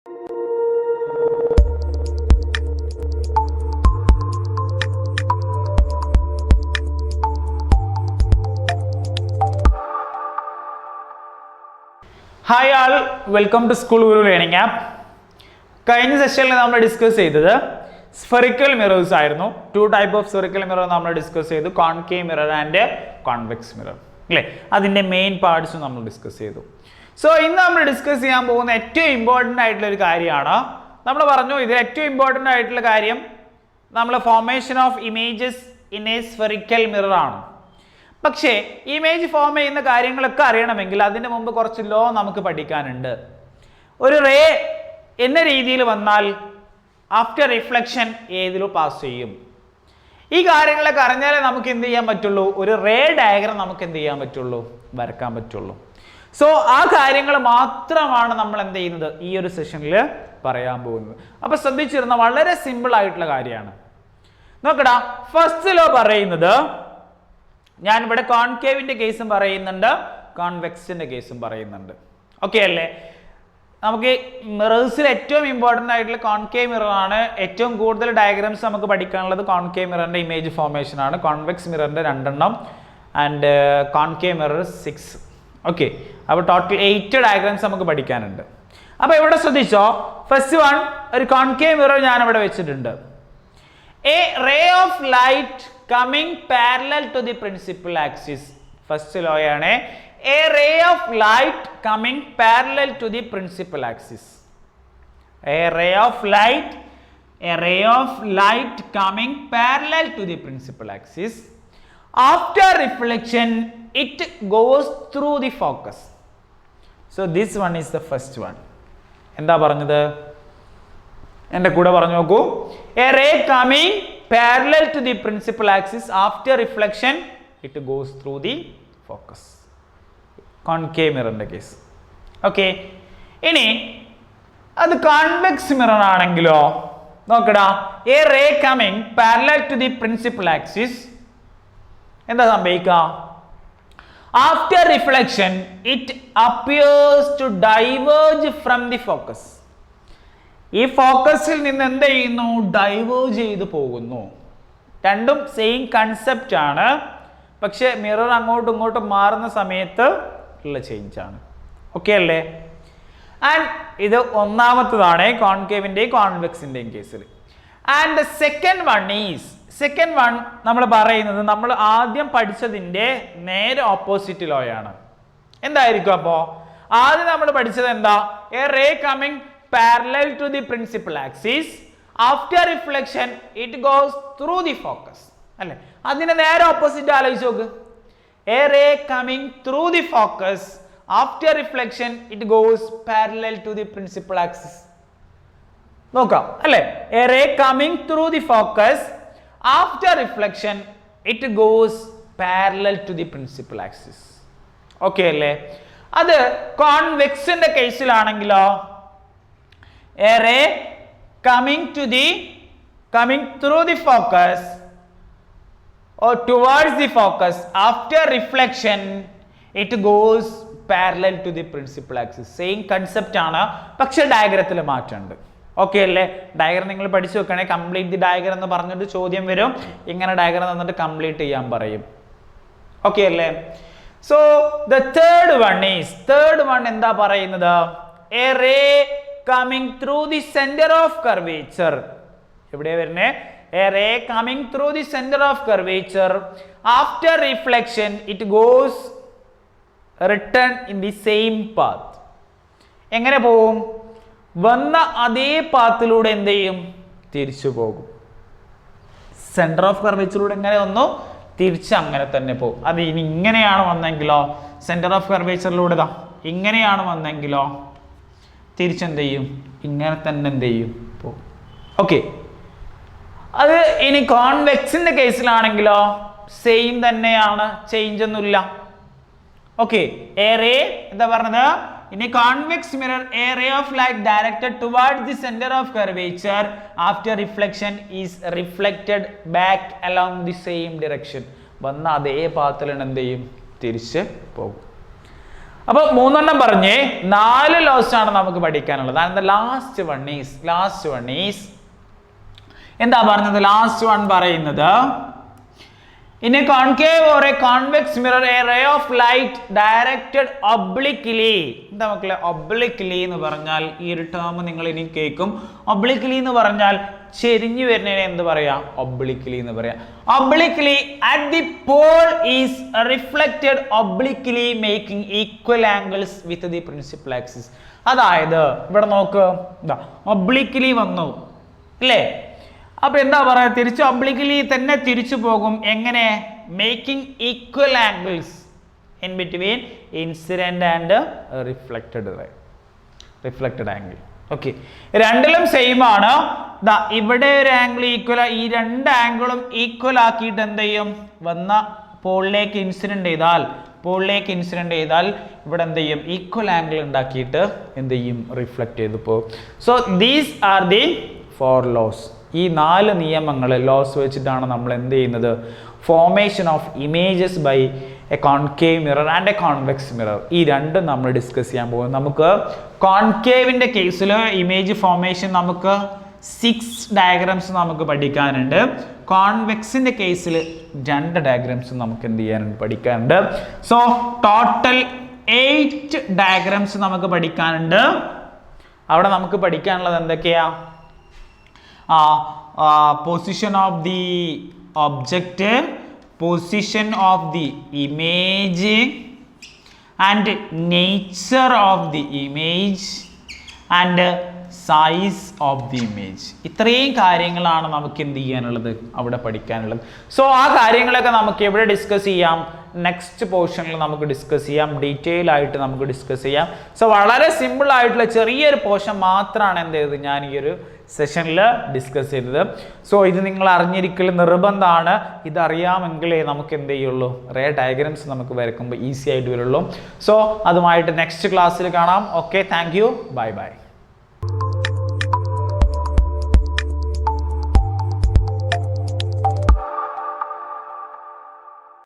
Hi all, welcome to School Guru Learning App. കഴിഞ്ഞ സെഷനിൽ നമ്മൾ ഡിസ്കസ് ചെയ്തത് സ്ഫെറിക്കൽ മിറേഴ്സ് ആയിരുന്നു. Two type of spherical mirror നമ്മൾ ഡിസ്കസ് ചെയ്തു, concave mirror and convex mirror അല്ലേ. അതിൻ്റെ മെയിൻ പാർട്സും നമ്മൾ ഡിസ്കസ് ചെയ്തു. സോ ഇന്ന് നമ്മൾ ഡിസ്കസ് ചെയ്യാൻ പോകുന്ന ഏറ്റവും ഇമ്പോർട്ടൻ്റ് ആയിട്ടുള്ള ഒരു കാര്യമാണ്. നമ്മൾ പറഞ്ഞു ഇതിൽ ഏറ്റവും ഇമ്പോർട്ടൻ്റ് ആയിട്ടുള്ള കാര്യം നമ്മൾ formation of images in A spherical mirror ആണ്. പക്ഷേ ഇമേജ് ഫോം ചെയ്യുന്ന കാര്യങ്ങളൊക്കെ അറിയണമെങ്കിൽ അതിന് മുമ്പ് കുറച്ച് ലോ നമുക്ക് പഠിക്കാനുണ്ട്. ഒരു റേ എന്ന രീതിയിൽ വന്നാൽ ആഫ്റ്റർ റിഫ്ലക്ഷൻ ഏതിലും പാസ് ചെയ്യും. ഈ കാര്യങ്ങളൊക്കെ അറിഞ്ഞാലേ നമുക്ക് എന്ത് ചെയ്യാൻ പറ്റുള്ളൂ, ഒരു റേ ഡയഗ്രം നമുക്ക് എന്ത് ചെയ്യാൻ പറ്റുള്ളൂ, വരക്കാൻ പറ്റുള്ളൂ. സോ ആ കാര്യങ്ങൾ മാത്രമാണ് നമ്മൾ എന്ത് ചെയ്യുന്നത് ഈ ഒരു സെഷനിൽ പറയാൻ പോകുന്നത്. അപ്പൊ ശ്രദ്ധിച്ചിരുന്ന വളരെ സിമ്പിൾ ആയിട്ടുള്ള കാര്യമാണ്. നോക്കടാ, ഫസ്റ്റ് ലോ പറയുന്നത്, ഞാൻ ഇവിടെ കോൺകേവിന്റെ കേസും പറയുന്നുണ്ട്, കോൺവെക്സിന്റെ കേസും പറയുന്നുണ്ട്. ഓക്കെ അല്ലേ? നമുക്ക് മിറേഴ്സിൽ ഏറ്റവും ഇമ്പോർട്ടൻ്റ് ആയിട്ടുള്ള കോൺകേവ് മിറർ ആണ്. ഏറ്റവും കൂടുതൽ ഡയഗ്രാംസ് നമുക്ക് പഠിക്കാനുള്ളത് കോൺകേവ് മിററിന്റെ ഇമേജ് ഫോർമേഷൻ ആണ്. കോൺവെക്സ് മിററിന്റെ 2 ആൻഡ് കോൺകേവ് മിറർ 6. ഓക്കെ, അപ്പോൾ ടോട്ടൽ 8 ഡയഗ്രാംസ് നമുക്ക് പഠിക്കാനുണ്ട്. അപ്പോൾ ഇവിടെ ശ്രദ്ധിച്ചോ, ഫസ്റ്റ് വൺ ഒരു കോൺകേവ് മിറർ ഞാൻ ഇവിടെ വെച്ചിട്ടുണ്ട്. A ray of light coming parallel to the principal axis. First law ആണ്, a ray of light coming parallel to the principal axis. A ray of light coming parallel to the principal axis. After reflection it goes through the focus. So this one is the first one. എന്താ പറഞ്ഞത്? എൻ്റെ കൂടെ പറഞ്ഞു നോക്കൂ. A ray coming parallel to the principal axis, after reflection it goes through the focus. Concave mirror ന്റെ case. Okay, ഇനി അത് convex mirror ആണെങ്കിലോ നോക്കടാ, a ray coming parallel to the principal axis എന്താ സംഭവിക്കുക? After reflection it appears to diverge from the focus. ഈ ഫോക്കസിൽ നിന്ന് എന്ത് ചെയ്യുന്നു? ഡൈവേർജ് ചെയ്ത് പോകുന്നു. രണ്ടും സെയിം കൺസെപ്റ്റ് ആണ്, പക്ഷെ മിറർ അങ്ങോട്ടും ഇങ്ങോട്ടും മാറുന്ന സമയത്ത് ഉള്ള ചേഞ്ച് ആണ്. ഓക്കെ അല്ലേ? ആൻഡ് ഇത് ഒന്നാമത്തതാണ് കോൺകേവിൻ്റെയും കോൺവെക്സിൻ്റെയും കേസിൽ. ആൻഡ് ദ സെക്കൻഡ് വൺ നമ്മൾ പറയുന്നത് നമ്മൾ ആദ്യം പഠിച്ചതിൻ്റെ നേരെ ഓപ്പോസിറ്റ് ലോയാണ്. എന്തായിരിക്കും അപ്പോൾ? ആദ്യം നമ്മൾ പഠിച്ചത് എന്താ? A ray coming parallel to the principal axis, after reflection it goes through the focus അല്ലേ? അതിനെ നേരെ ഓപ്പോസിറ്റ് ആലോചിച്ച് നോക്ക്. A ray coming through the focus, after reflection it goes parallel to the principal axis. നോക്കാം അല്ലേ? A ray coming through the focus, after reflection it goes parallel to the principal axis. Okay അല്ലേ? അത് കോൺവെക്സിന്റെ കേസിലാണെങ്കിലോ, a ray coming through the focus or towards the focus, after reflection it goes parallel to the principal axis. Same concept ആണ്, പക്ഷേ ഡയഗ്രത്തിൽ മാറ്റമുണ്ട്. Okay അല്ലേ? Diagram നിങ്ങൾ പഠിച്ചു വെക്കണേ. Complete the diagram എന്ന് പറഞ്ഞിട്ട് ചോദ്യം വരും, ഇങ്ങനെ ഡയഗ്രം തന്നിട്ട് കംപ്ലീറ്റ് ചെയ്യാൻ പറയും. ഓക്കെ അല്ലേ? സോ ദ തേർഡ് വൺ എന്താ പറയുന്നത്? A ray coming through the center of curvature. എവിടെയാ വരുന്നേ? A ray coming through the center of curvature, after reflection it goes return in the same path. എങ്ങനെ പോകും? വന്ന അതേ പാത്തിലൂടെ എന്ത് ചെയ്യും? തിരിച്ചു പോകും. സെന്റർ ഓഫ് കർവേച്ചറിലൂടെ എങ്ങനെ വന്നു? തിരിച്ച് അങ്ങനെ തന്നെ പോകും. അത് ഇനി ഇങ്ങനെയാണ് വന്നെങ്കിലോ, സെന്റർ ഓഫ് കർവേച്ചറിലൂടെ ഇങ്ങനെയാണ് വന്നെങ്കിലോ തിരിച്ചെന്ത് ചെയ്യും? ഇങ്ങനെ തന്നെ എന്ത് ചെയ്യും? പോകും. ഓക്കെ, അത് ഇനി കോൺവെക്സിന്റെ കേസിലാണെങ്കിലോ സെയിം തന്നെയാണ്, ചേഞ്ച് ഒന്നുമില്ല. ഓക്കെ, എ റേ എന്താ പറഞ്ഞത്? In a convex mirror, a ray of light directed towards the center of curvature after reflection is reflected back along the same direction. വന്ന അതേ പാത്തിലാണ് എന്ത് ചെയ്യും? തിരിച്ച് പോകും. അപ്പോൾ 3 എണ്ണം പറഞ്ഞേ, 4 ലോസ് ആണ് നമുക്ക് പഠിക്കാനുള്ളത്. ആൻഡ് ലാസ്റ്റ് വൺ ഈസ് എന്താ പറഞ്ഞത്? ലാസ്റ്റ് വൺ പറയുന്നത്, in a concave or a convex mirror a ray of light directed obliquely. എന്താ മക്കളെ obliquely എന്ന് പറഞ്ഞാൽ? ഈ ഒരു ടേം നിങ്ങൾ ഇനി കേൾക്കും. obliquely എന്ന് പറഞ്ഞാൽ ചെരിഞ്ഞു വരുന്നതിനെ എന്ത് പറയാ? obliquely എന്ന് പറയാ. obliquely at the pole is reflected obliquely making equal angles with the principal axis. അതായത് ഇവിടെ നോക്ക്, obliquely വന്നു അല്ലേ? അപ്പൊ എന്താ പറയാ? തിരിച്ചു ഒബ്ലിക്വലി തന്നെ തിരിച്ചു പോകും. എങ്ങനെ? Making equal angles in between incident and reflected angle. Okay, രണ്ടിലും സെയിം ആണ്. ഇവിടെ ഒരു ആംഗിൾ ഈക്വൽ, ഈ 2 ആംഗിളും ഈക്വൽ ആക്കിയിട്ട് എന്ത് ചെയ്യും? വന്ന പോളിലേക്ക് ഇൻസിഡന്റ് ചെയ്താൽ ഇവിടെ എന്ത് ചെയ്യും? ഈക്വൽ ആംഗിൾ ഉണ്ടാക്കിയിട്ട് എന്ത് ചെയ്യും? റിഫ്ലക്ട് ചെയ്ത് പോകും. So these are the 4 laws. ഈ 4 നിയമങ്ങൾ, ലോസ് വെച്ചിട്ടാണ് നമ്മൾ എന്ത് ചെയ്യുന്നത്? Formation of images by a concave mirror and a convex mirror. ഈ രണ്ടും നമ്മൾ ഡിസ്കസ് ചെയ്യാൻ പോകും. നമുക്ക് കോൺകേവിൻ്റെ കേസിൽ ഇമേജ് ഫോർമേഷൻ നമുക്ക് 6 ഡയഗ്രാംസ് നമുക്ക് പഠിക്കാനുണ്ട്. കോൺവെക്സിൻ്റെ കേസിൽ 2 ഡയഗ്രാംസ് നമുക്ക് എന്ത് ചെയ്യാനുണ്ട്? പഠിക്കാനുണ്ട്. സോ ടോട്ടൽ 8 ഡയഗ്രാംസ് നമുക്ക് പഠിക്കാനുണ്ട്. അവിടെ നമുക്ക് പഠിക്കാനുള്ളത് എന്തൊക്കെയാ? Position of the object, position of the image and nature of the image and size of the image. ഇത്രയും കാര്യങ്ങളാണ് നമുക്ക് എന്ത് ചെയ്യാനുള്ളത്? അവിടെ പഠിക്കാനുള്ളത്. സോ ആ കാര്യങ്ങളൊക്കെ നമുക്ക് എവിടെ ഡിസ്കസ് ചെയ്യാം? നെക്സ്റ്റ് പോർഷനിൽ നമുക്ക് ഡിസ്കസ് ചെയ്യാം. ഡീറ്റെയിൽ ആയിട്ട് നമുക്ക് ഡിസ്കസ് ചെയ്യാം. സോ വളരെ സിമ്പിൾ ആയിട്ടുള്ള ചെറിയൊരു പോർഷൻ മാത്രമാണ് എന്ത് ചെയ്തത് ഞാൻ ഈ ഒരു സെഷനിൽ ഡിസ്കസ് ചെയ്തത്. സോ ഇത് നിങ്ങൾ അറിഞ്ഞിരിക്കൽ നിർബന്ധമാണ്. ഇതറിയാമെങ്കിലേ നമുക്ക് എന്ത് ചെയ്യുള്ളൂ? റേ ഡയഗ്രാംസ് നമുക്ക് വരയ്ക്കുമ്പോൾ ഈസി ആയിട്ട് വരുള്ളൂ. സോ അതുമായിട്ട് നെക്സ്റ്റ് ക്ലാസ്സിൽ കാണാം. Okay, thank you, bye bye.